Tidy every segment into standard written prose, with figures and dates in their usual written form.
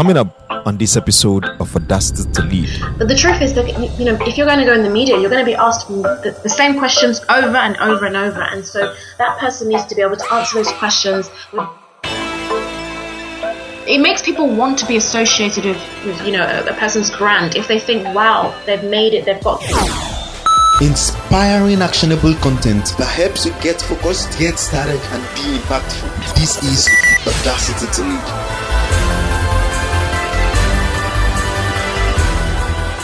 Coming up on this episode of Audacity to Lead. But the truth is that, if you're going to go in the media, you're going to be asked the same questions over and over and over. And so that person needs to be able to answer those questions. It makes people want to be associated with a person's brand if they think, wow, they've made it, they've got... Inspiring, actionable content that helps you get focused, get started, and be impactful. This is Audacity to Lead.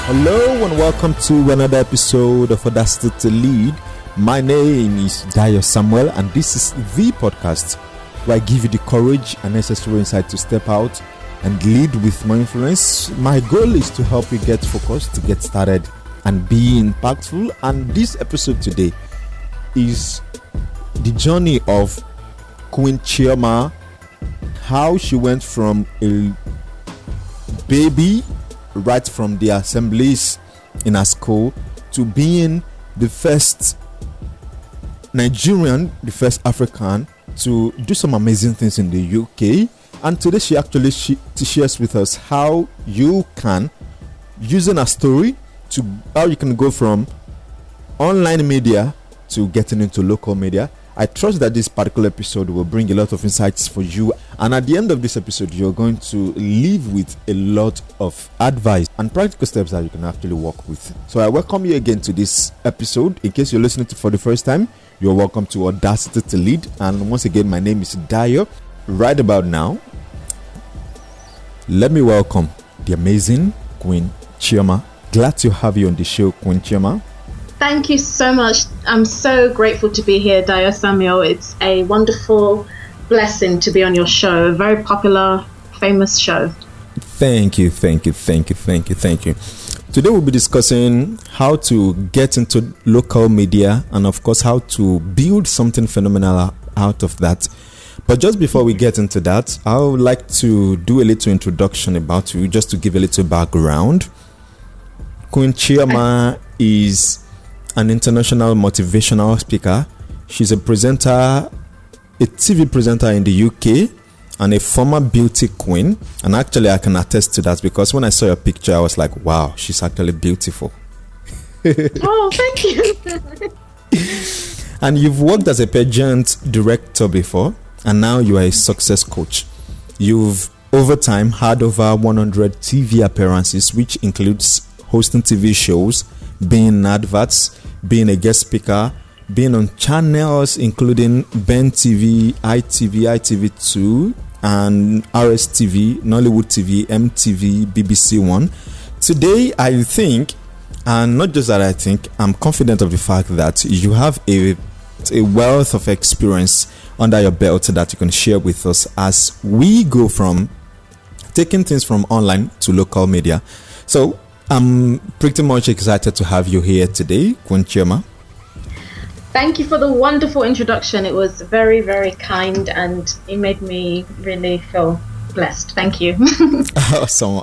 Hello and welcome to another episode of Audacity to Lead. My name is Dayo Samuel, and this is the podcast where I give you the courage and necessary insight to step out and lead with more influence. My goal is to help you get focused, to get started, and be impactful. And this episode today is the journey of Queen Chioma, how she went from a baby right from the assemblies in her school to being the first Nigerian, the first African to do some amazing things in the UK. And today she actually shares with us how you can, using a story, to how you can go from online media to getting into local media. I trust that this particular episode will bring a lot of insights for you, and at the end of this episode you're going to leave with a lot of advice and practical steps that you can actually work with. So I welcome you again to this episode. In case you're listening to for the first time, you're welcome to Audacity to Lead, and once again my name is Dayo. Right about now, let me welcome the amazing Queen Chioma. Glad to have you on the show, Queen Chioma. Thank you so much. I'm so grateful to be here, Dayo Samuel. It's a wonderful blessing to be on your show. A very popular, famous show. Thank you. Today we'll be discussing how to get into local media and of course how to build something phenomenal out of that. But just before we get into that, I would like to do a little introduction about you, just to give a little background. Queen Chioma is an international motivational speaker. She's a presenter, a TV presenter in the UK, and a former beauty queen. And actually, I can attest to that because when I saw your picture, I was like, wow, she's actually beautiful. Oh, thank you. And you've worked as a pageant director before, and now you are a success coach. You've, over time, had over 100 TV appearances, which includes hosting TV shows, being in adverts, being a guest speaker, being on channels including Ben TV, ITV2, and RSTV, Nollywood TV, MTV, BBC One. Today, I think, and not just that I think, I'm confident of the fact that you have a wealth of experience under your belt that you can share with us as we go from taking things from online to local media. So I'm pretty much excited to have you here today, Queen Chioma. Thank you for the wonderful introduction. It was very, very kind and it made me really feel blessed. Thank you. Awesome.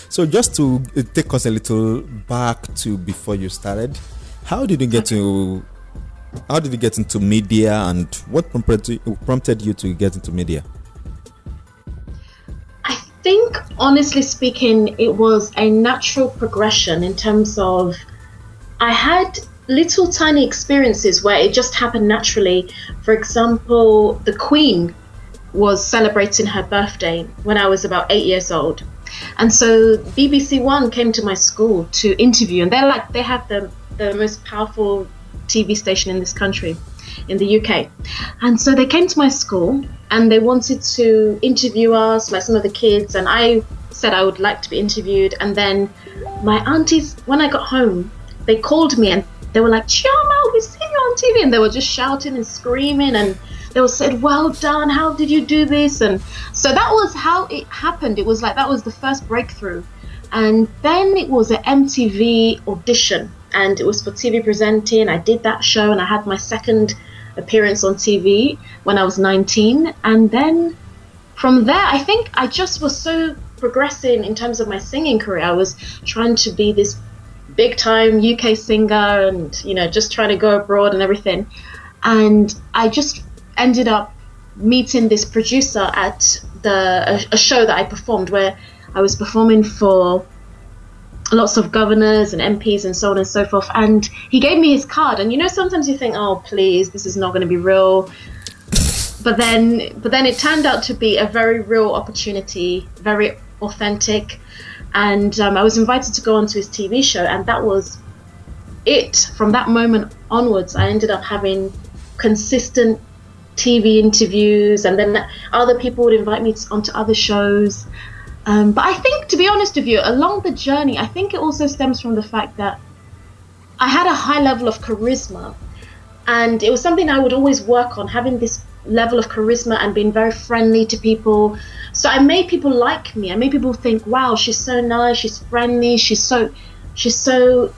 So just to take us a little back to before you started, how did you get into media, and what prompted you to get into media? I think, honestly speaking, it was a natural progression in terms of I had little tiny experiences where it just happened naturally. For example, the Queen was celebrating her birthday when I was about 8 years old. And so BBC One came to my school to interview, and they have the most powerful TV station in this country, in the UK. And so they came to my school and they wanted to interview us, like some of the kids, and I said I would like to be interviewed. And then my aunties, when I got home, they called me and they were like, Chioma, we've seen you on TV. And they were just shouting and screaming, and they were said, well done, how did you do this? And so that was how it happened. It was like that was the first breakthrough. And then it was an MTV audition, and it was for TV presenting. I did that show and I had my second appearance on TV when I was 19. And then from there, I think I just was so progressing in terms of my singing career. I was trying to be this big time UK singer and, just trying to go abroad and everything. And I just ended up meeting this producer at a show that I performed where I was performing for lots of governors and MPs and so on and so forth. And he gave me his card. And sometimes you think, oh, please, this is not going to be real. But then it turned out to be a very real opportunity, very authentic. And I was invited to go onto his TV show, and that was it. From that moment onwards, I ended up having consistent TV interviews, and then other people would invite me onto other shows. But I think, to be honest with you, along the journey, I think it also stems from the fact that I had a high level of charisma, and it was something I would always work on, having this level of charisma and being very friendly to people. So I made people like me. I made people think, wow, she's so nice, she's friendly, she's so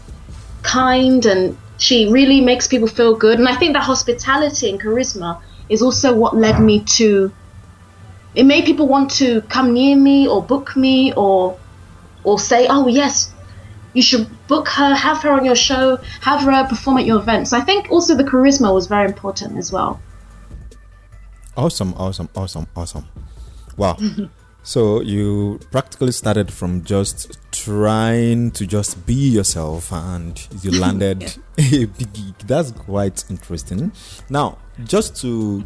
kind, and she really makes people feel good. And I think that hospitality and charisma is also what led me to, it made people want to come near me or book me or say, oh yes, you should book her, have her on your show, have her perform at your event. So I think also the charisma was very important as well. Awesome. Wow. So you practically started from just trying to just be yourself, and you landed a big gig. That's quite interesting. Now, just to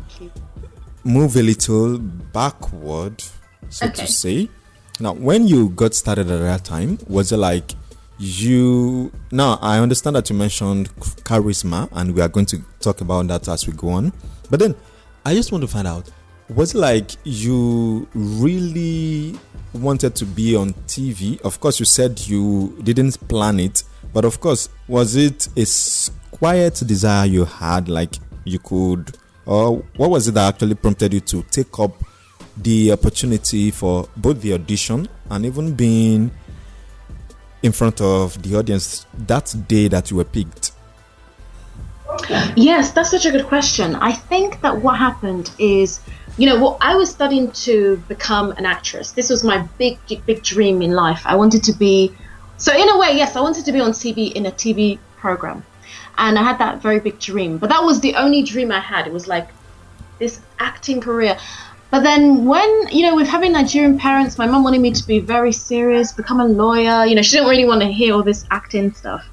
move a little backward, so to say. Now, when you got started at that time, was it like now I understand that you mentioned charisma, and we are going to talk about that as we go on. But then I just want to find out, was it like you really wanted to be on TV? Of course, you said you didn't plan it, but of course, was it a quiet desire you had, like you could, or what was it that actually prompted you to take up the opportunity for both the audition and even being in front of the audience that day that you were picked? Yes, that's such a good question. I think that what happened is, I was studying to become an actress. This was my big dream in life. I wanted to be, so in a way, yes, I wanted to be on TV in a TV program. And I had that very big dream. But that was the only dream I had. It was like this acting career. But then when, with having Nigerian parents, my mum wanted me to be very serious, become a lawyer. She didn't really want to hear all this acting stuff.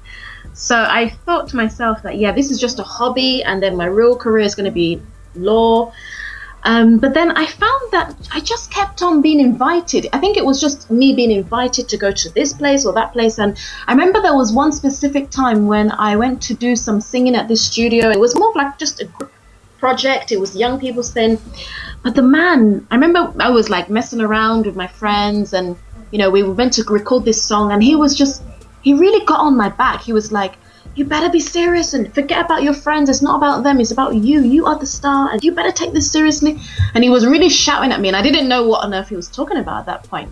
So I thought to myself that, this is just a hobby, and then my real career is going to be law. But then I found that I just kept on being invited. I think it was just me being invited to go to this place or that place. And I remember there was one specific time when I went to do some singing at this studio. It was more like just a group project. It was young people's thing. But the man, I remember I was like messing around with my friends, and, we went to record this song, and he really got on my back. He was like, you better be serious and forget about your friends. It's not about them. It's about you. You are the star, and you better take this seriously. And he was really shouting at me, and I didn't know what on earth he was talking about at that point.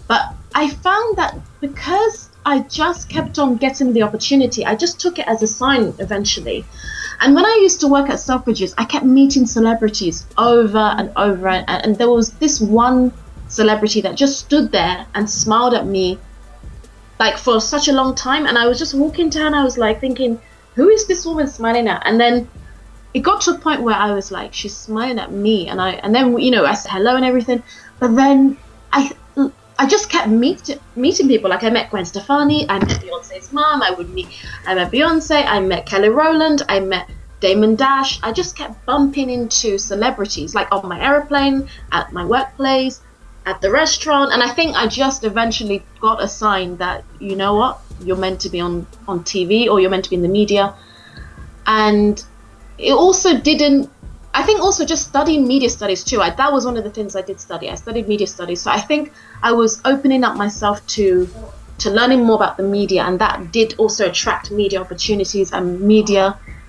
But I found that because I just kept on getting the opportunity, I just took it as a sign eventually. And when I used to work at Selfridges, I kept meeting celebrities over and over. And there was this one celebrity that just stood there and smiled at me like for such a long time. And I was just walking down, I was like thinking, who is this woman smiling at? And then it got to a point where I was like, she's smiling at me. And then I said hello and everything. But then I just kept meeting people. Like I met Gwen Stefani, I met Beyonce's mom, I met Beyonce, I met Kelly Rowland, I met Damon Dash. I just kept bumping into celebrities, like on my airplane, at my workplace, at the restaurant. And I think I just eventually got a sign that, you know what, you're meant to be on TV, or you're meant to be in the media. And it also I think also just studying media studies too. That was one of the things I did study. I studied media studies. So I think I was opening up myself to learning more about the media, and that did also attract media opportunities and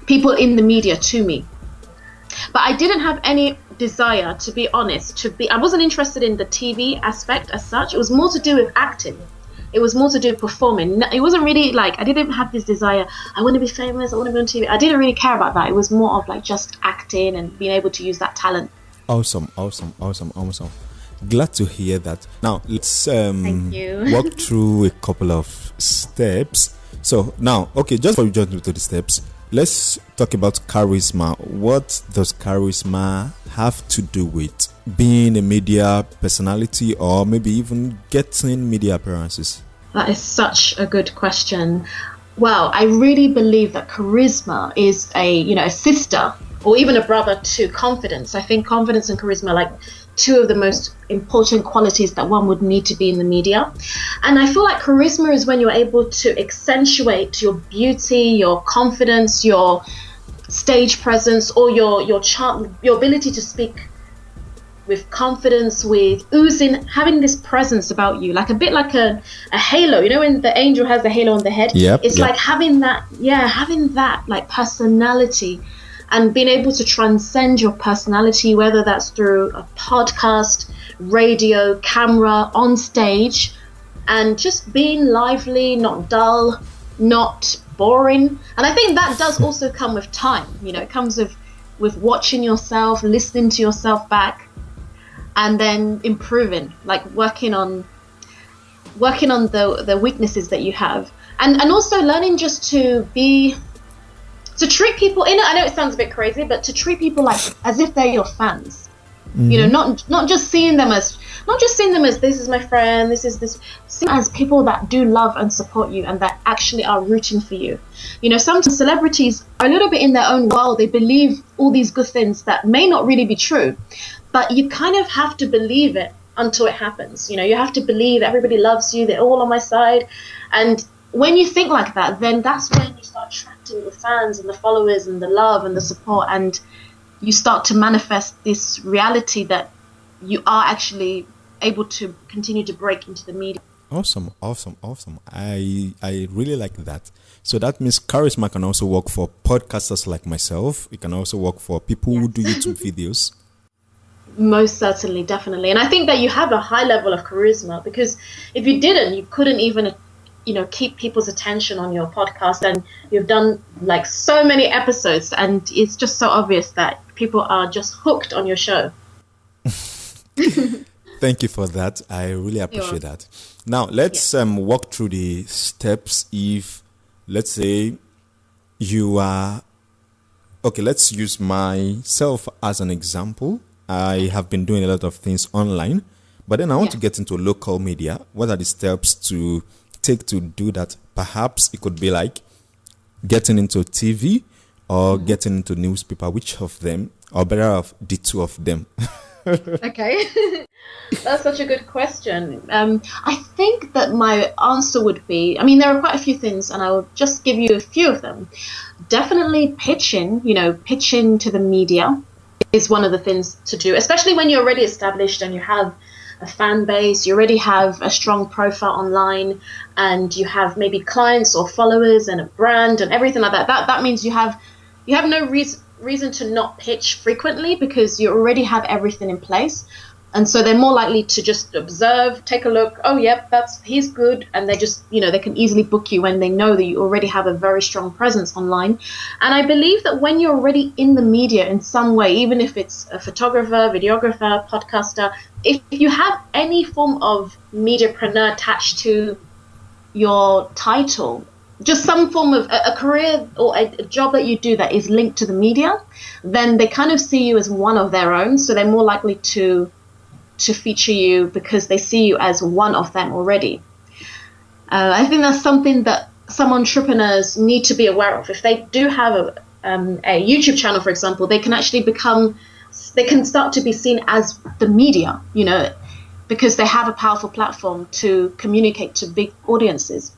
people in the media to me. But I didn't have any desire, to be honest, I wasn't interested in the TV aspect as such. It was more to do with acting. It was more to do with performing. It wasn't really like, I didn't have this desire, I want to be famous, I want to be on TV. I didn't really care about that. It was more of like just acting and being able to use that talent. Awesome. Glad to hear that. Now, let's walk through a couple of steps. So now, okay, just before we jump into the steps, let's talk about charisma. What does charisma have to do with being a media personality, or maybe even getting media appearances? That is such a good question. Well, I really believe that charisma is a sister or even a brother to confidence. I think confidence and charisma are like two of the most important qualities that one would need to be in the media. And I feel like charisma is when you're able to accentuate your beauty, your confidence, your stage presence, or your ability to speak with confidence, with oozing, having this presence about you, like a bit like a halo. You know, when the angel has the halo on the head, it's like having that like personality, and being able to transcend your personality, whether that's through a podcast, radio, camera, on stage, and just being lively, not dull, not boring. And I think that does also come with time. You know, it comes with watching yourself, listening to yourself back, and then improving, like working on the weaknesses that you have, and also learning just to treat people, I know it sounds a bit crazy, but to treat people like as if they're your fans. Mm-hmm. You know, not just seeing them as this is my friend, this is this, see them as people that do love and support you and that actually are rooting for you. You know, sometimes celebrities are a little bit in their own world. They believe all these good things that may not really be true, but you kind of have to believe it until it happens. You know, you have to believe everybody loves you, they're all on my side. And when you think like that, then that's when you start attracting the fans and the followers and the love and the support, and you start to manifest this reality that you are actually able to continue to break into the media. Awesome. I really like that. So that means charisma can also work for podcasters like myself. It can also work for people who do YouTube videos. Most certainly, definitely. And I think that you have a high level of charisma, because if you didn't, you couldn't even, keep people's attention on your podcast. And you've done like so many episodes, and it's just so obvious that people are just hooked on your show. Thank you for that. I really appreciate that. Now, let's walk through the steps. If, let's say, you are... Okay, let's use myself as an example. I have been doing a lot of things online, but then I want to get into local media. What are the steps to take to do that? Perhaps it could be like getting into TV or getting into newspaper. Which of them, or better of the two of them? Okay. That's such a good question. I think that my answer would be, there are quite a few things, and I will just give you a few of them. Definitely pitching to the media is one of the things to do, especially when you're already established and you have a fan base, you already have a strong profile online, and you have maybe clients or followers and a brand and everything like that. That means you have no reason to not pitch frequently, because you already have everything in place. And so they're more likely to just observe, take a look. Oh, yep, he's good. And they just, they can easily book you when they know that you already have a very strong presence online. And I believe that when you're already in the media in some way, even if it's a photographer, videographer, podcaster, if you have any form of mediapreneur attached to your title, just some form of a career or a job that you do that is linked to the media, then they kind of see you as one of their own. So they're more likely to feature you because they see you as one of them already. I think that's something that some entrepreneurs need to be aware of. If they do have a YouTube channel, for example, they can start to be seen as the media, because they have a powerful platform to communicate to big audiences.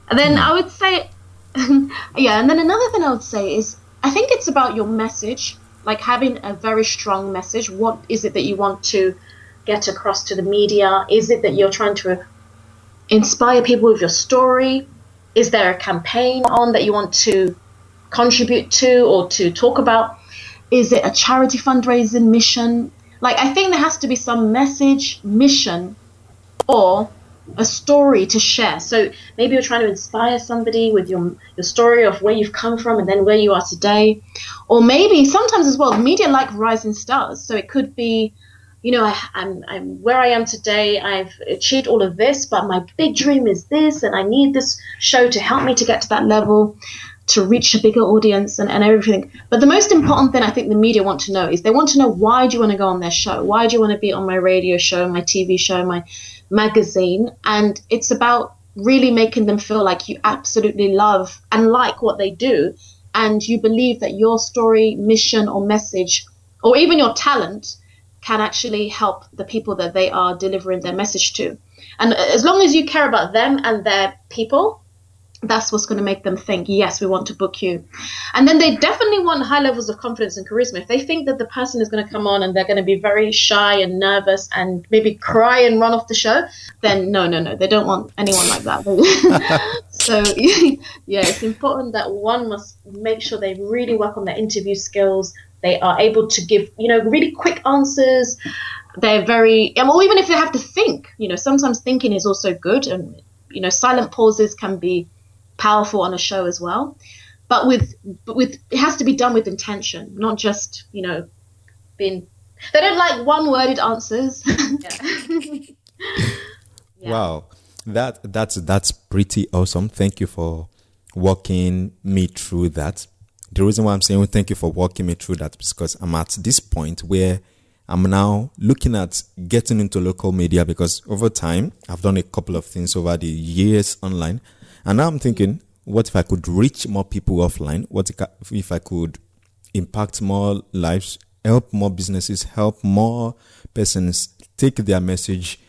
And then I would say, and then another thing I would say is, I think it's about your message, like having a very strong message. What is it that you want to get across to the media? Is it that you're trying to inspire people with your story? Is there a campaign on that you want to contribute to or to talk about? Is it a charity fundraising mission? Like, I think there has to be some message, mission, or a story to share. So maybe you're trying to inspire somebody with your story of where you've come from and then where you are today. Or maybe sometimes as well, media like rising stars. So it could be, I'm where I am today. I've achieved all of this, but my big dream is this, and I need this show to help me to get to that level. to reach a bigger audience and everything. But the most important thing I think the media want to know is they want to know, why do you want to go on their show? Why do you want to be on my radio show, my TV show, my magazine? And it's about really making them feel like you absolutely love and like what they do, and you believe that your story, mission or message, or even your talent, can actually help the people that they are delivering their message to. And as long as you care about them and their people, that's what's going to make them think, yes, we want to book you. And then they definitely want high levels of confidence and charisma. If they think that the person is going to come on and they're going to be very shy and nervous and maybe cry and run off the show, then no, they don't want anyone like that. So yeah, it's important that one must make sure they really work on their interview skills. They are able to give, really quick answers. They're very, or even if they have to think, sometimes thinking is also good. And, silent pauses can be powerful on a show as well. But with it has to be done with intention, not just, being, they don't like one-worded answers. Yeah. Wow. That's pretty awesome. Thank you for walking me through that. The reason why I'm saying thank you for walking me through that is because I'm at this point where I'm now looking at getting into local media, because over time I've done a couple of things over the years online, and now I'm thinking, what if I could reach more people offline? What if I could impact more lives, help more businesses, help more persons take their message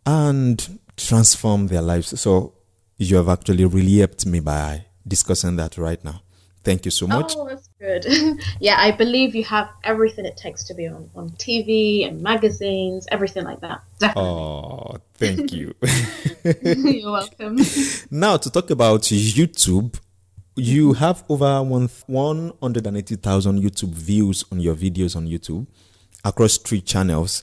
and transform their lives? So you have actually really helped me by discussing that right now. Thank you so much. Oh, that's good. Yeah, I believe you have everything it takes to be on TV and magazines, everything like that. Definitely. Oh, thank you. You're welcome. Now, to talk about YouTube, you have over 180,000 YouTube views on your videos on YouTube across 3 channels.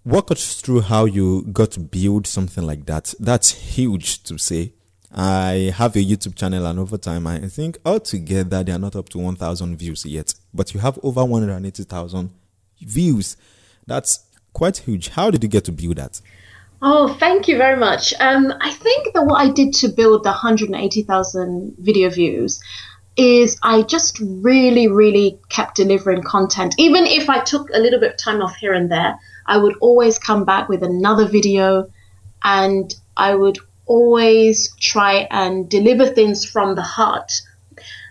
Walk us through how you got to build something like that. That's huge to say. I have a YouTube channel, and over time, I think altogether they are not up to 1,000 views yet, but you have over 180,000 views. That's quite huge. How did you get to build that? Oh, thank you very much. I think that what I did to build the 180,000 video views is I just really, really kept delivering content. Even if I took a little bit of time off here and there, I would always come back with another video, and I would always try and deliver things from the heart.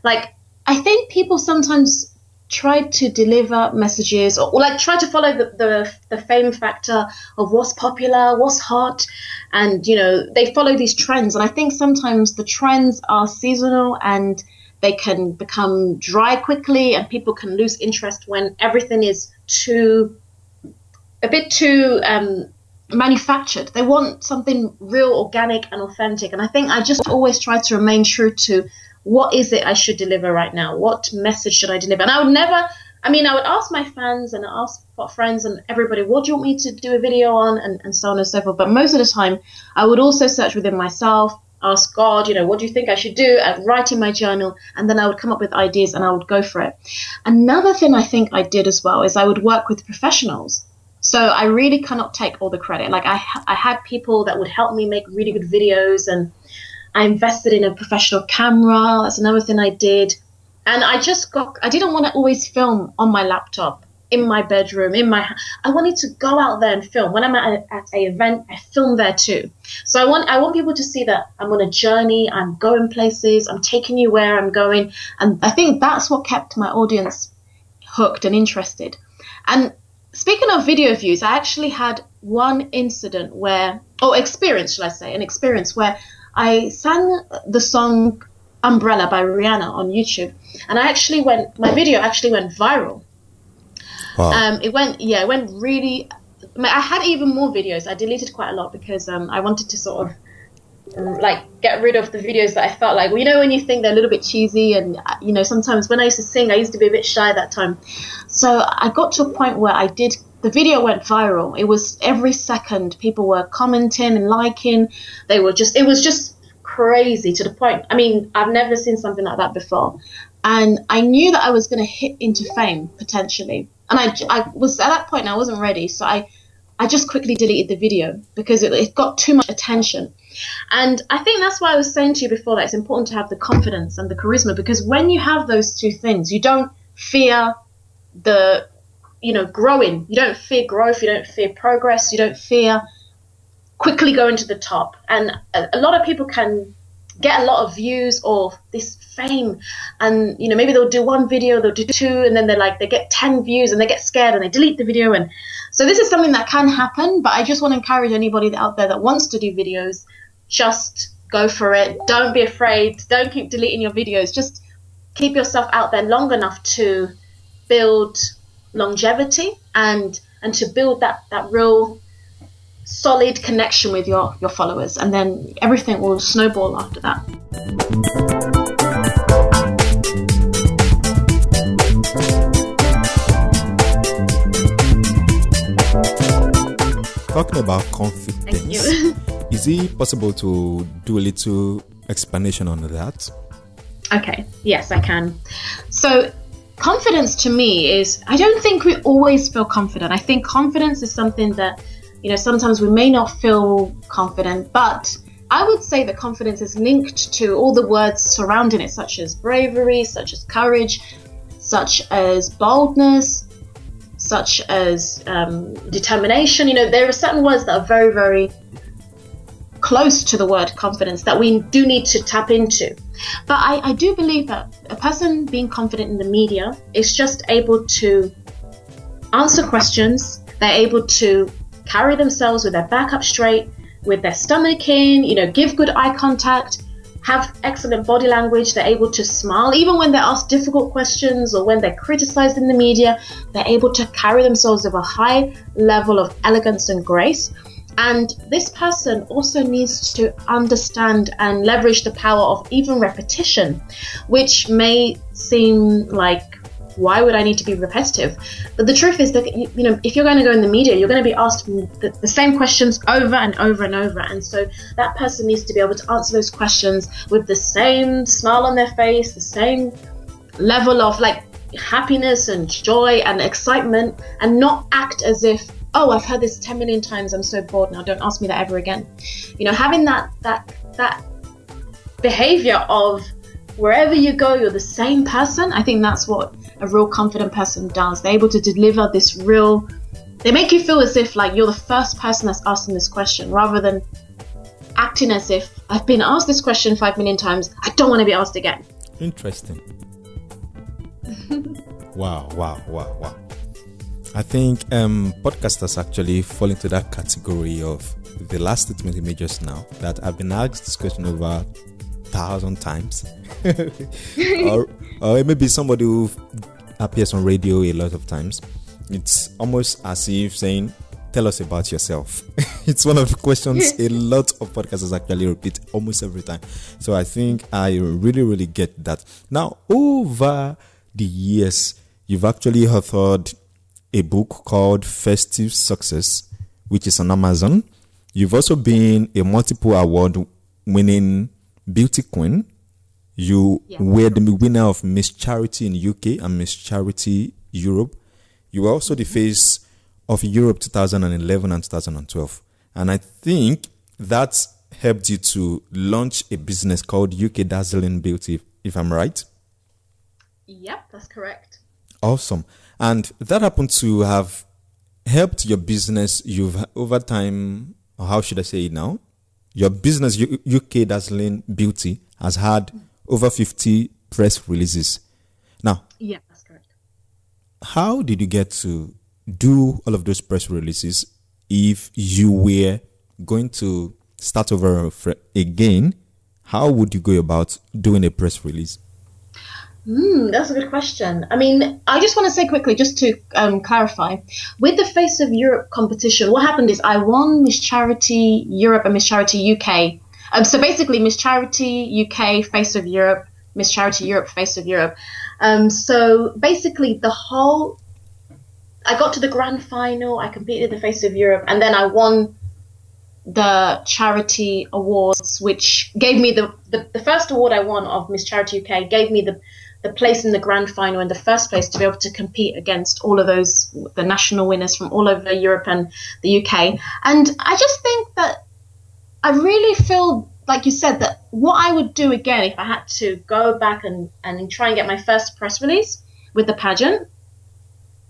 Like, I think people sometimes try to deliver messages or like try to follow the fame factor of what's popular, what's hot, and they follow these trends. And I think sometimes the trends are seasonal and they can become dry quickly, and people can lose interest when everything is a bit too manufactured. They want something real, organic and authentic. And I think I just always try to remain true to what is it I should deliver right now? What message should I deliver? And I would ask my fans and ask friends and everybody, what do you want me to do a video on? And so on and so forth. But most of the time, I would also search within myself, ask God, what do you think I should do? I'd write in my journal, and then I would come up with ideas and I would go for it. Another thing I think I did as well is I would work with professionals. So I really cannot take all the credit. Like I had people that would help me make really good videos, and I invested in a professional camera. That's another thing I did. And I didn't want to always film on my laptop, in my bedroom, I wanted to go out there and film. When I'm at an event, I film there too. So I want people to see that I'm on a journey, I'm going places, I'm taking you where I'm going. And I think that's what kept my audience hooked and interested. And speaking of video views, I actually had one incident experience where I sang the song Umbrella by Rihanna on YouTube, and my video actually went viral. Wow. It went really. I had even more videos. I deleted quite a lot because I wanted to sort of get rid of the videos that I felt like, when you think they're a little bit cheesy, and sometimes when I used to sing, I used to be a bit shy at that time. So I got to a point where the video went viral. It was every second people were commenting and liking. It was just crazy to the point. I've never seen something like that before. And I knew that I was going to hit into fame potentially. And I was at that point, I wasn't ready. So I I just quickly deleted the video because it got too much attention. And I think that's why I was saying to you before that it's important to have the confidence and the charisma, because when you have those two things, you don't fear growing. You don't fear growth. You don't fear progress. You don't fear quickly going to the top. And a lot of people can get a lot of views or this fame, and maybe they'll do one video, they'll do two, and then they get 10 views and they get scared and they delete the video. And so this is something that can happen, but I just want to encourage anybody out there that wants to do videos, just go for it. Don't be afraid. Don't keep deleting your videos. Just keep yourself out there long enough to build longevity and to build that real solid connection with your followers, and then everything will snowball after that. Talking about confidence, is it possible to do a little explanation on that? Okay, yes, I can. So confidence to me is, I don't think we always feel confident. I think confidence is something that, sometimes we may not feel confident, but I would say that confidence is linked to all the words surrounding it, such as bravery, such as courage, such as boldness, such as determination. There are certain words that are very, very close to the word confidence that we do need to tap into. But I do believe that a person being confident in the media is just able to answer questions. They're able to carry themselves with their back up straight, with their stomach in, give good eye contact, have excellent body language. They're able to smile even when they're asked difficult questions or when they're criticized in the media. They're able to carry themselves with a high level of elegance and grace. And this person also needs to understand and leverage the power of even repetition, which may seem like, why would I need to be repetitive? But the truth is that, if you're going to go in the media, you're going to be asked the same questions over and over and over. And so that person needs to be able to answer those questions with the same smile on their face, the same level of happiness and joy and excitement, and not act as if, oh, I've heard this 10 million times, I'm so bored now, don't ask me that ever again. Having that behavior of wherever you go, you're the same person. I think that's what a real confident person does. They're able to deliver this they make you feel as if you're the first person that's asking this question, rather than acting as if I've been asked this question 5 million times, I don't want to be asked again. Interesting. Wow. I think podcasters actually fall into that category of the last statement you made just now, that I've been asked this question over 1,000 times. or it may be somebody who appears on radio a lot of times. It's almost as if saying, tell us about yourself. It's one of the questions a lot of podcasters actually repeat almost every time. So I think I really, really get that. Now, over the years, you've actually authored a book called Festive Success, which is on Amazon. You've also been a multiple award-winning beauty queen. You were the winner of Miss Charity in UK and Miss Charity Europe. You were also the face of Europe 2011 and 2012. And I think that helped you to launch a business called UK Dazzling Beauty, if I'm right. Yep, that's correct. Awesome. And that happened to have helped your business. You've over time, or how should I say it now? Your business, UK Dazzling Beauty, has had over 50 press releases. Now, yeah, that's correct. How did you get to do all of those press releases? If you were going to start over again, how would you go about doing a press release? That's a good question. I mean, I just want to say quickly, just to clarify, with the Face of Europe competition, what happened is I won Miss Charity Europe and Miss Charity UK. So basically, Miss Charity UK, Face of Europe, Miss Charity Europe, Face of Europe. So basically, I got to the grand final, I competed the Face of Europe, and then I won the charity awards, which gave me the first award I won of Miss Charity UK, gave me the the place in the grand final in the first place to be able to compete against all of the national winners from all over Europe and the UK. And I just think that I really feel, like you said, that what I would do again if I had to go back and try and get my first press release with the pageant,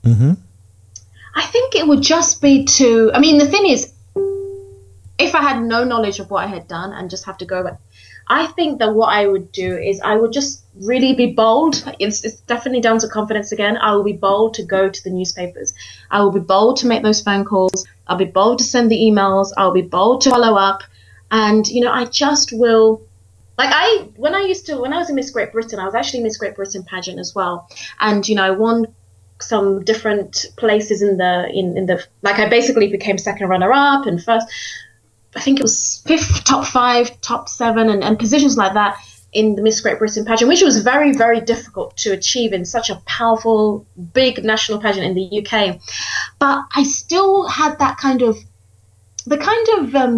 I think it would just be to, I mean, the thing is, if I had no knowledge of what I had done and just have to go back, I think that what I would do is I would just really be bold. It's definitely down to confidence again. I will be bold to go to the newspapers. I will be bold to make those phone calls. I'll be bold to send the emails. I'll be bold to follow up. And, you know, I just will, like when I was in Miss Great Britain, I was actually Miss Great Britain pageant as well. And, you know, I won some different places in the, like I basically became second runner up and first, I think it was fifth, top 5, top 7 and positions like that in the Miss Great Britain pageant, which was very, very difficult to achieve in such a powerful, big national pageant in the UK. But I still had that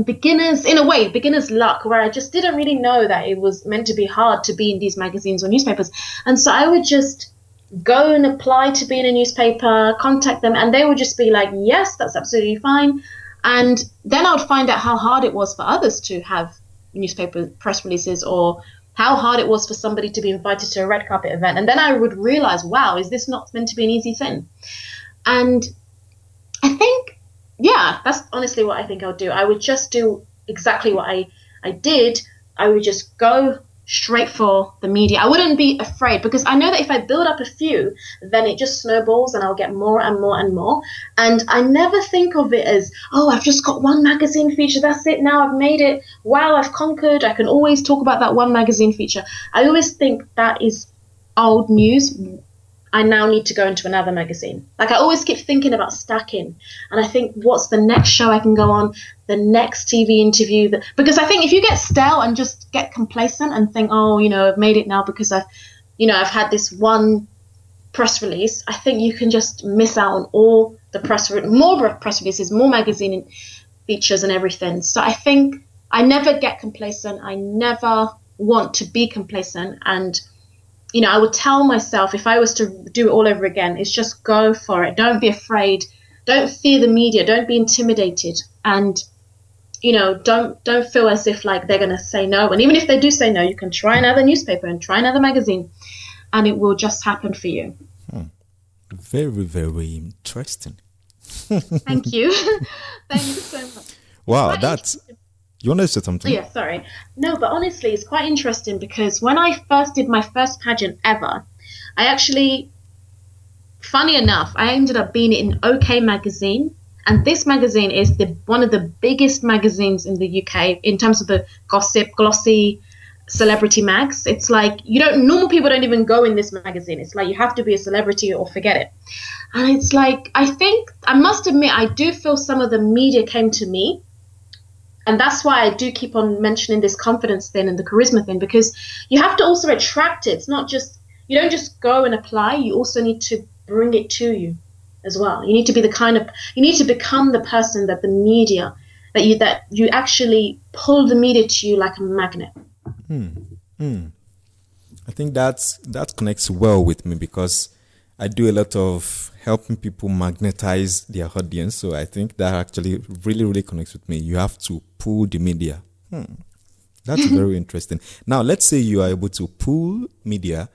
beginner's luck, where I just didn't really know that it was meant to be hard to be in these magazines or newspapers. And so I would just go and apply to be in a newspaper, contact them, and they would just be like, yes, that's absolutely fine. And then I would find out how hard it was for others to have newspaper press releases, or how hard it was for somebody to be invited to a red carpet event. And then I would realize, wow, is this not meant to be an easy thing? And I think, yeah, that's honestly what I think I would do. I would just do exactly what I did. I would just go straight for the media. I wouldn't be afraid, because I know that if I build up a few, then it just snowballs and I'll get more and more and more. And I never think of it as, oh, I've just got one magazine feature, that's it, now I've made it, wow, I've conquered, I can always talk about that one magazine feature. I always think that is old news. I now need to go into another magazine. Like, I always keep thinking about stacking, and I think, what's the next show I can go on, the next TV interview, because I think if you get stale and just get complacent and think, oh, you know, I've made it now because I've had this one press release, I think you can just miss out on all the more press releases, more magazine features and everything. So I think I never get complacent. I never want to be complacent. And you know, I would tell myself, if I was to do it all over again, is just go for it. Don't be afraid. Don't fear the media. Don't be intimidated. And, you know, don't feel as if like they're going to say no. And even if they do say no, you can try another newspaper and try another magazine, and it will just happen for you. Very, very interesting. Thank you. Thank you so much. Wow, you want to say something? Yeah, sorry. No, but honestly, it's quite interesting, because when I first did my first pageant ever, I actually, funny enough, I ended up being in OK Magazine. And this magazine is one of the biggest magazines in the UK in terms of the gossip, glossy celebrity mags. It's like, normal people don't even go in this magazine. It's like you have to be a celebrity or forget it. And it's like, I must admit, I do feel some of the media came to me. And that's why I do keep on mentioning this confidence thing and the charisma thing, because you have to also attract it. It's not just, you don't just go and apply. You also need to bring it to you as well. You need to be you need to become the person that the media, that you actually pull the media to you like a magnet. I think that connects well with me, because I do a lot of helping people magnetize their audience. So I think that actually really, really connects with me. You have to pull the media. That's very interesting. Now, let's say you are able to pull media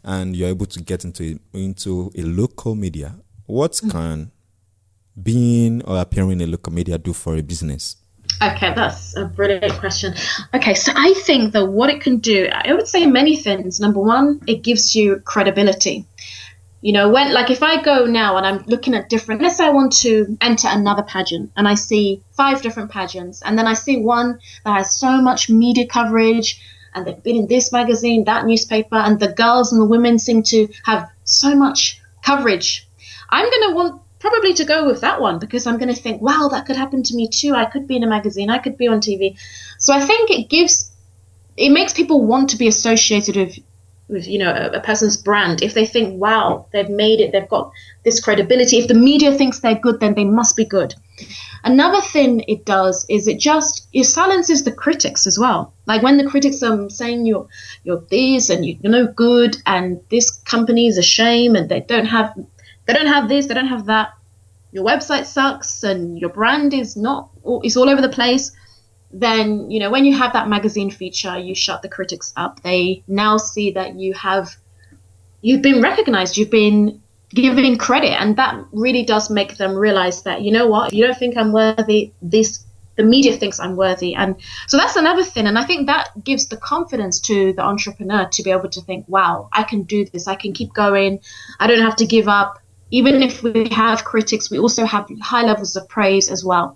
and you're able to get into a local media. What can being or appearing in a local media do for a business? Okay, that's a brilliant question. Okay, so I think that what it can do, I would say many things. Number one, it gives you credibility. You know, if I go now and I'm looking at let's say I want to enter another pageant and I see 5 different pageants, and then I see one that has so much media coverage and they've been in this magazine, that newspaper, and the girls and the women seem to have so much coverage. I'm going to want probably to go with that one, because I'm going to think, wow, that could happen to me too. I could be in a magazine. I could be on TV. So I think it makes people want to be associated with a person's brand, if they think, wow, they've made it, they've got this credibility, if the media thinks they're good, then they must be good. Another thing it does is it silences the critics as well. Like when the critics are saying you're this and you're no good and this company is a shame and they don't have this, they don't have that, your website sucks and your brand is all over the place, then, when you have that magazine feature, you shut the critics up. They now see that you've been recognized, you've been given credit, and that really does make them realize that, you know what, if you don't think I'm worthy, the media thinks I'm worthy. And so that's another thing. And I think that gives the confidence to the entrepreneur to be able to think, wow, I can do this, I can keep going, I don't have to give up. Even if we have critics, we also have high levels of praise as well.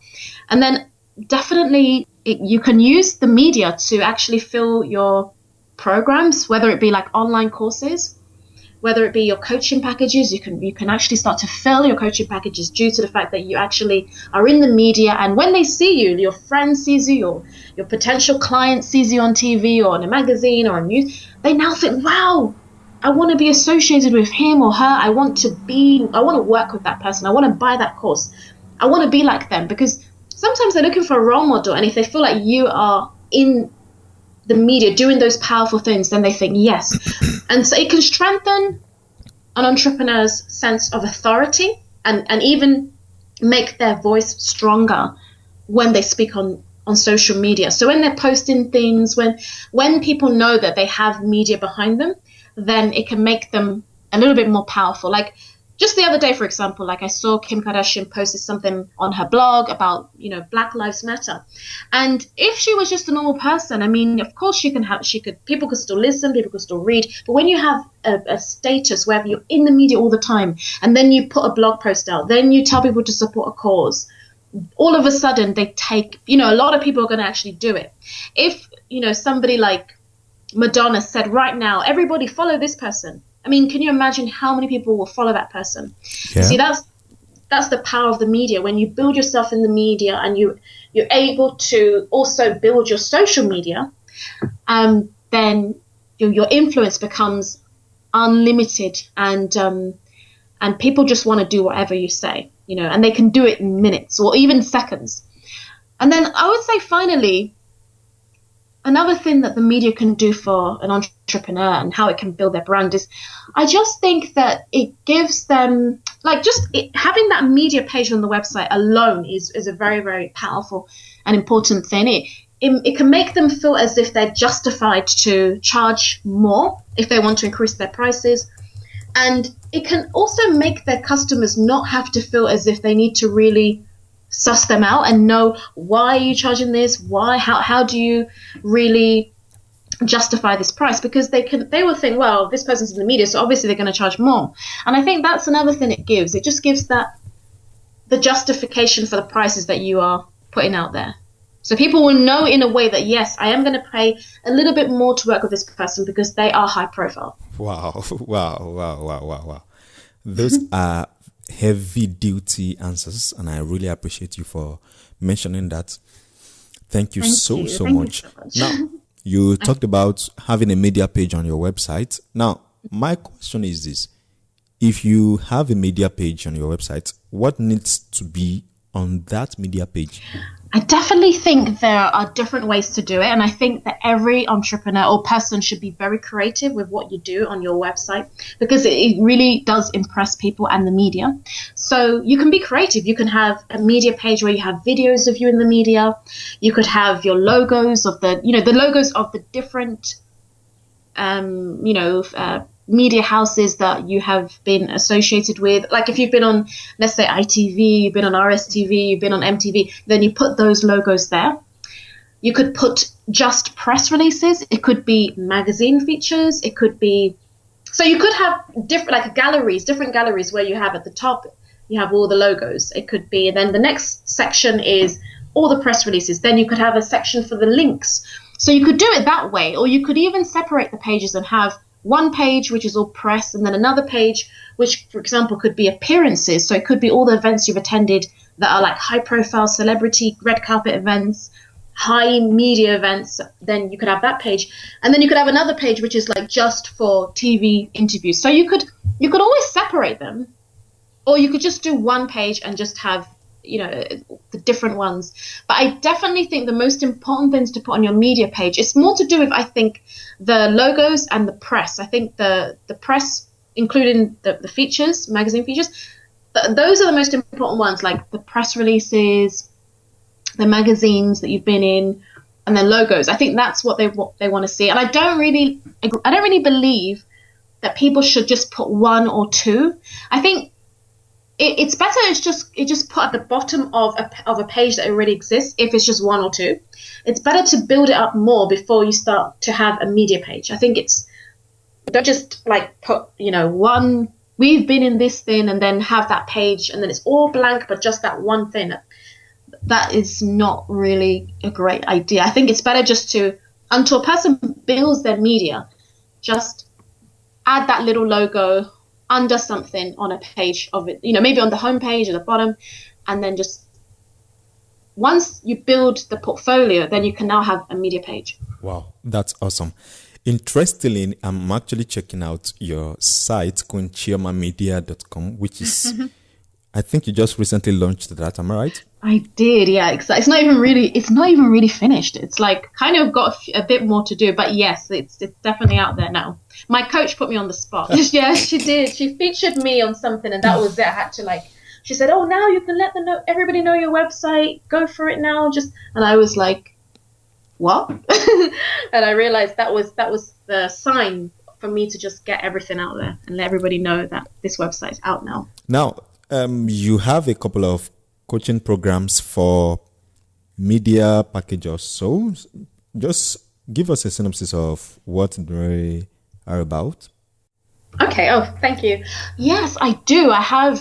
And then definitely you can use the media to actually fill your programs, whether it be like online courses, whether it be your coaching packages. You can actually start to fill your coaching packages due to the fact that you actually are in the media. And when they see you, your friend sees you, your potential client sees you on TV or in a magazine or on news, they now think, wow, I want to be associated with him or her. I want to work with that person. I want to buy that course. I want to be like them, because sometimes they're looking for a role model. And if they feel like you are in the media doing those powerful things, then they think yes. And so it can strengthen an entrepreneur's sense of authority and even make their voice stronger when they speak on social media. So when they're posting things, when people know that they have media behind them, then it can make them a little bit more powerful. Like just the other day, for example, like I saw Kim Kardashian posted something on her blog about, Black Lives Matter. And if she was just a normal person, I mean, of course people could still listen, people could still read. But when you have a status where you're in the media all the time, and then you put a blog post out, then you tell people to support a cause, all of a sudden they take, a lot of people are going to actually do it. If, somebody like Madonna said right now, everybody follow this person. I mean, can you imagine how many people will follow that person? Yeah. See, that's the power of the media. When you build yourself in the media and you're able to also build your social media, then your influence becomes unlimited, and people just want to do whatever you say, and they can do it in minutes or even seconds. And then I would say finally, another thing that the media can do for an entrepreneur and how it can build their brand is, I just think that it gives them, having that media page on the website alone is a very, very powerful and important thing. It can make them feel as if they're justified to charge more if they want to increase their prices. And it can also make their customers not have to feel as if they need to really suss them out and know, why are you charging this? How do you really justify this price? Because they will think, well, this person's in the media, so obviously they're going to charge more. And I think that's another thing it gives. It just gives the justification for the prices that you are putting out there. So people will know in a way that, yes, I am going to pay a little bit more to work with this person because they are high profile. Wow. Those are heavy duty answers, and I really appreciate you for mentioning that. Thank you so much. Now, you talked about having a media page on your website. Now, my question is this: if you have a media page on your website, what needs to be on that media page? I definitely think there are different ways to do it, and I think that every entrepreneur or person should be very creative with what you do on your website, because it really does impress people and the media. So you can be creative. You can have a media page where you have videos of you in the media. You could have your logos of the logos of the different media houses that you have been associated with. Like if you've been on, let's say, ITV, you've been on RSTV, you've been on MTV, then you put those logos there. You could put just press releases. It could be magazine features. It could be, so you could have different galleries where you have at the top, you have all the logos. It could be, and then the next section is all the press releases. Then you could have a section for the links. So you could do it that way, or you could even separate the pages and have one page which is all press, and then another page which, for example, could be appearances. So it could be all the events you've attended that are like high profile celebrity red carpet events, high media events, then you could have that page. And then you could have another page which is like just for TV interviews. So you could always separate them, or you could just do one page and just have, the different ones. But I definitely think the most important things to put on your media page, it's more to do with, I think, the logos and the press. I think the press, including the features, magazine features, those are the most important ones, like the press releases, the magazines that you've been in, and their logos. I think that's what they want to see. And I don't really believe that people should just put one or two. I think it's better it's just put at the bottom of a page that already exists. If it's just one or two, it's better to build it up more before you start to have a media page. I think don't just like put one, we've been in this thing, and then have that page and then it's all blank but just that one thing. That is not really a great idea. I think it's better just until a person builds their media, just add that little logo under something on a page of it, maybe on the home page or the bottom, and then just once you build the portfolio, then you can now have a media page. Wow, that's awesome. Interestingly, I'm actually checking out your site, queenchiomamedia.com, which is, I think you just recently launched that. Am I right? I did, yeah. It's not even really finished. It's like kind of got a bit more to do, but yes, it's definitely out there now. My coach put me on the spot. Yeah, she did. She featured me on something, and that was it. I had to she said, "Oh, now you can let everybody know your website. Go for it now." And I was like, "What?" And I realized that was the sign for me to just get everything out there and let everybody know that this website's out now. Now, you have a couple of coaching programs for media packages. So just give us a synopsis of what they are about. Okay. Oh, thank you. Yes, I do. I have,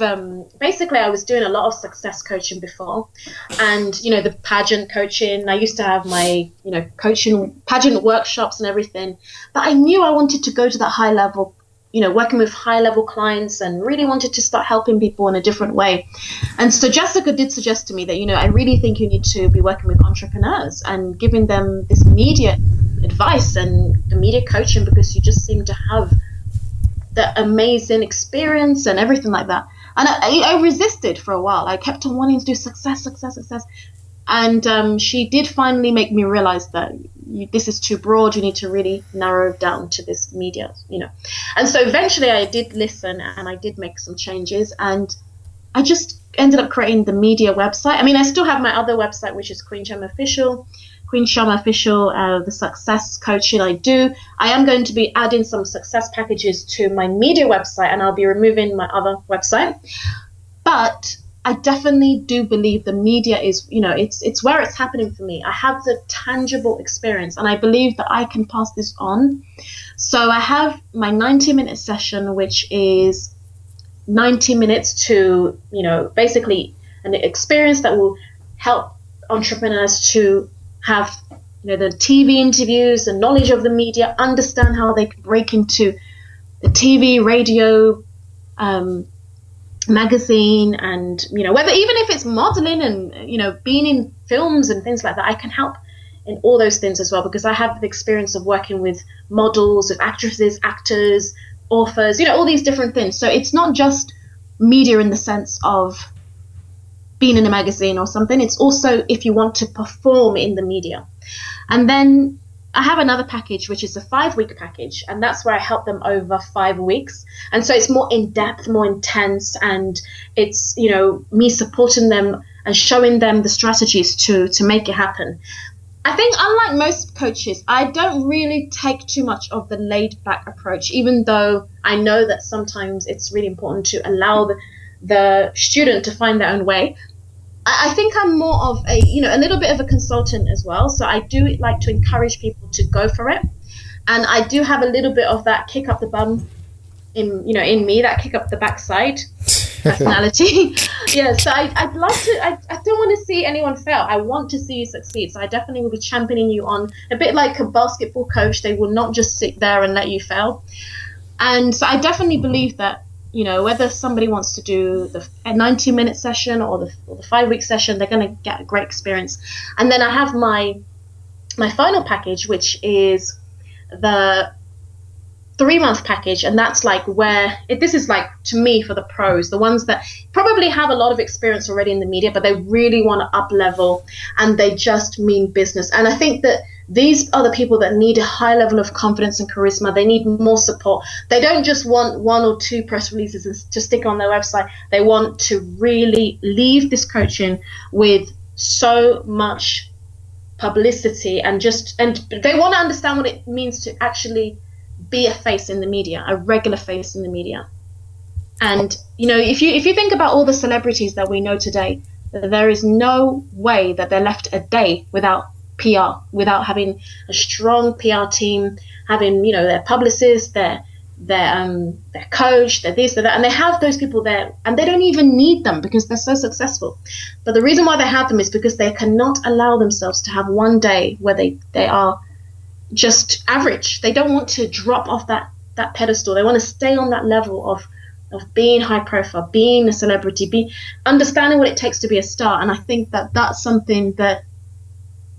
basically I was doing a lot of success coaching before, and, the pageant coaching. I used to have my, coaching pageant workshops and everything, but I knew I wanted to go to that high level, working with high level clients, and really wanted to start helping people in a different way. And so Jessica did suggest to me that, I really think you need to be working with entrepreneurs and giving them this media advice and the media coaching, because you just seem to have the amazing experience and everything like that. And I resisted for a while. I kept on wanting to do success. And she did finally make me realize that this is too broad. You need to really narrow down to this media, And so eventually I did listen, and I did make some changes, and I just ended up creating the media website. I mean, I still have my other website, which is Queen Chioma Official, the success coaching I do. I am going to be adding some success packages to my media website, and I'll be removing my other website. But I definitely do believe the media is, it's where it's happening for me. I have the tangible experience, and I believe that I can pass this on. So I have my 90-minute session, which is 90 minutes to, basically an experience that will help entrepreneurs to have, the TV interviews and knowledge of the media, understand how they can break into the TV, radio, magazine, and whether even if it's modeling and being in films and things like that, I can help in all those things as well, because I have the experience of working with models, with actresses, actors, authors, all these different things. So it's not just media in the sense of being in a magazine or something. It's also if you want to perform in the media. And then I have another package, which is a 5-week package, and that's where I help them over 5 weeks. And so it's more in-depth, more intense, and it's, me supporting them and showing them the strategies to make it happen. I think unlike most coaches, I don't really take too much of the laid-back approach, even though I know that sometimes it's really important to allow the student to find their own way. I think I'm more of a little bit of a consultant as well. So I do like to encourage people to go for it. And I do have a little bit of that kick up the bum in me, that kick up the backside personality. Yeah, so I'd love to, I don't want to see anyone fail. I want to see you succeed. So I definitely will be championing you on, a bit like a basketball coach. They will not just sit there and let you fail. And so I definitely believe that whether somebody wants to do a 90-minute session or the 5-week session, they're going to get a great experience. And then I have my final package, which is the 3-month package, and that's like this is like, to me, for the pros, the ones that probably have a lot of experience already in the media, but they really want to up level and they just mean business. And I think that these are the people that need a high level of confidence and charisma. They need more support. They don't just want 1 or 2 press releases to stick on their website. They want to really leave this coaching with so much publicity and they want to understand what it means to actually be a face in the media, a regular face in the media. And if you think about all the celebrities that we know today, there is no way that they're left a day without PR, without having a strong PR team, having their publicist, their coach, their this, their that, and they have those people there, and they don't even need them because they're so successful. But the reason why they have them is because they cannot allow themselves to have one day where they are just average. They don't want to drop off that pedestal. They want to stay on that level of being high profile, being a celebrity, understanding what it takes to be a star. And I think that that's something that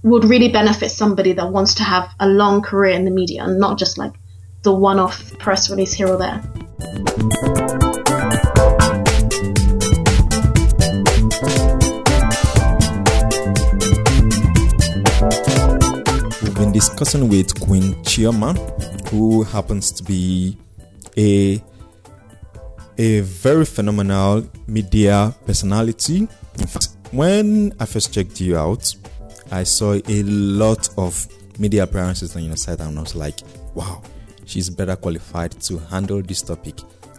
would really benefit somebody that wants to have a long career in the media and not just like the one-off press release here or there. We've been discussing with Queen Chioma, who happens to be a very phenomenal media personality. In fact, when I first checked you out, I saw a lot of media appearances on your site, and I was like, wow, she's better qualified to handle this topic.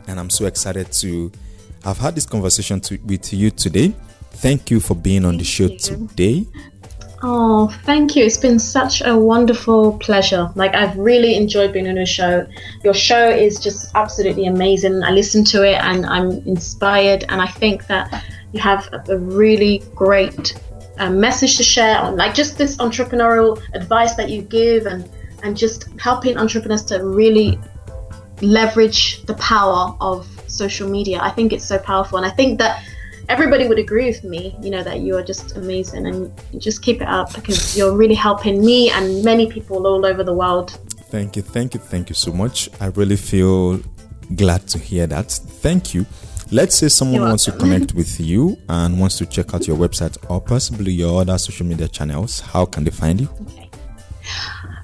And I'm so excited to have had this conversation with you today. Thank you for being on the show today. Oh, thank you. It's been such a wonderful pleasure. Like, I've really enjoyed being on your show. Your show is just absolutely amazing. I listen to it and I'm inspired. And I think that you have a really great message to share on, like, just this entrepreneurial advice that you give and just helping entrepreneurs to really leverage the power of social media. I think it's so powerful, and I think that everybody would agree with me, that you are just amazing, and you just keep it up because you're really helping me and many people all over the world. Thank you so much. I really feel glad to hear that. Thank you. Let's say someone wants to connect with you and wants to check out your website or possibly your other social media channels. How can they find you?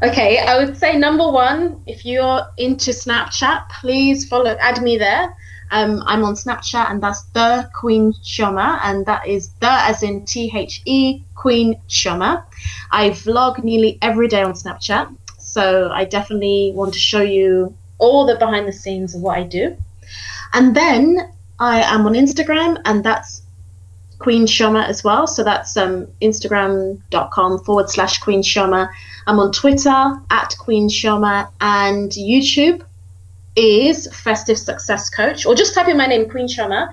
Okay, I would say number one, if you're into Snapchat, please add me there. I'm on Snapchat, and that's The Queen Chioma, and that is the as in THE Queen Chioma. I vlog nearly every day on Snapchat, so I definitely want to show you all the behind the scenes of what I do. And then I am on Instagram, and that's Queen Chioma as well. So that's Instagram.com/Queen Chioma. I'm on Twitter @Queen Chioma, and YouTube is Festive Success Coach, or just type in my name, Queen Chioma.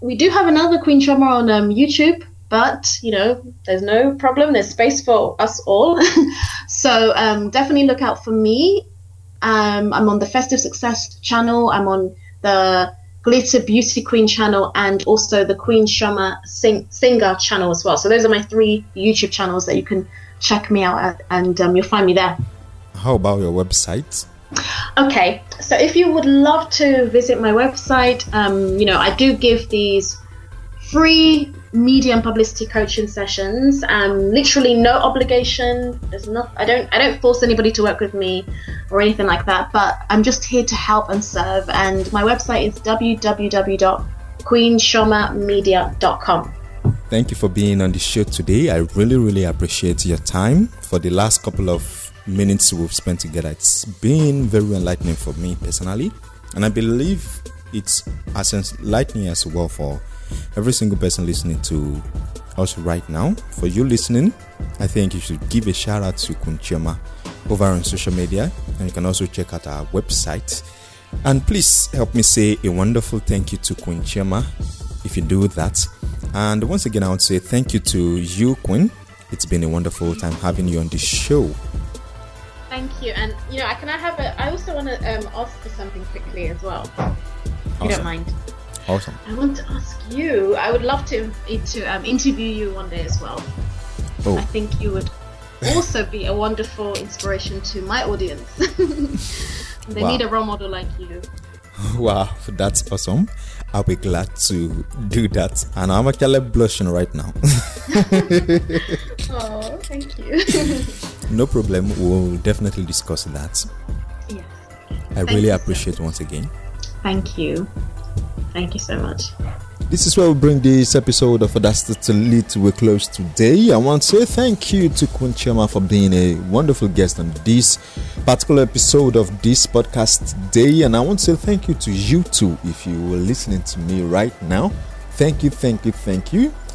We do have another Queen Chioma on YouTube, but there's no problem. There's space for us all. So definitely look out for me. I'm on the Festive Success channel. I'm on the Glitter Beauty Queen channel, and also the Queen Chioma Singer channel as well. So those are my 3 YouTube channels that you can check me out at, and you'll find me there. How about your website? Okay, so if you would love to visit my website, I do give these free media and publicity coaching sessions. Literally no obligation. I don't force anybody to work with me or anything like that, but I'm just here to help and serve. And my website is www.queenchiomamedia.com. Thank you for being on the show today. I really, really appreciate your time. For the last couple of minutes we've spent together, it's been very enlightening for me personally, and I believe it's as enlightening as well for every single person listening to us right now. For you listening, I think you should give a shout out to Queen Chioma over on social media, and you can also check out our website. And please help me say a wonderful thank you to Queen Chioma if you do that. And once again, I would say thank you to you, Queen. It's been a wonderful time having you on the show. Thank you. And I also want to ask you something quickly as well. If you don't mind. Awesome. I want to ask you. I would love to interview you one day as well. Oh. I think you would also be a wonderful inspiration to my audience. They need a role model like you. Wow, that's awesome. I'll be glad to do that. And I'm actually blushing right now. Oh, thank you. No problem. We'll definitely discuss that. Yes. I really appreciate once again. Thank you. Thank you so much. This is where we bring this episode of Audacity to Lead to a close today. I want to say thank you to Queen Chioma for being a wonderful guest on this particular episode of this podcast today. And I want to say thank you to you too, if you were listening to me right now. Thank you.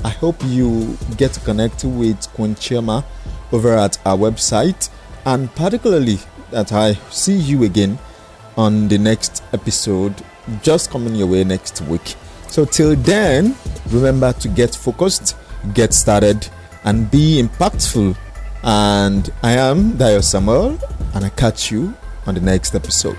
I hope you get to connect with Queen Chioma over at our website, and particularly that I see you again on the next episode just coming your way next week. So till then, remember to get focused, get started, and be impactful. And I am Dayo Samuel, and I catch you on the next episode.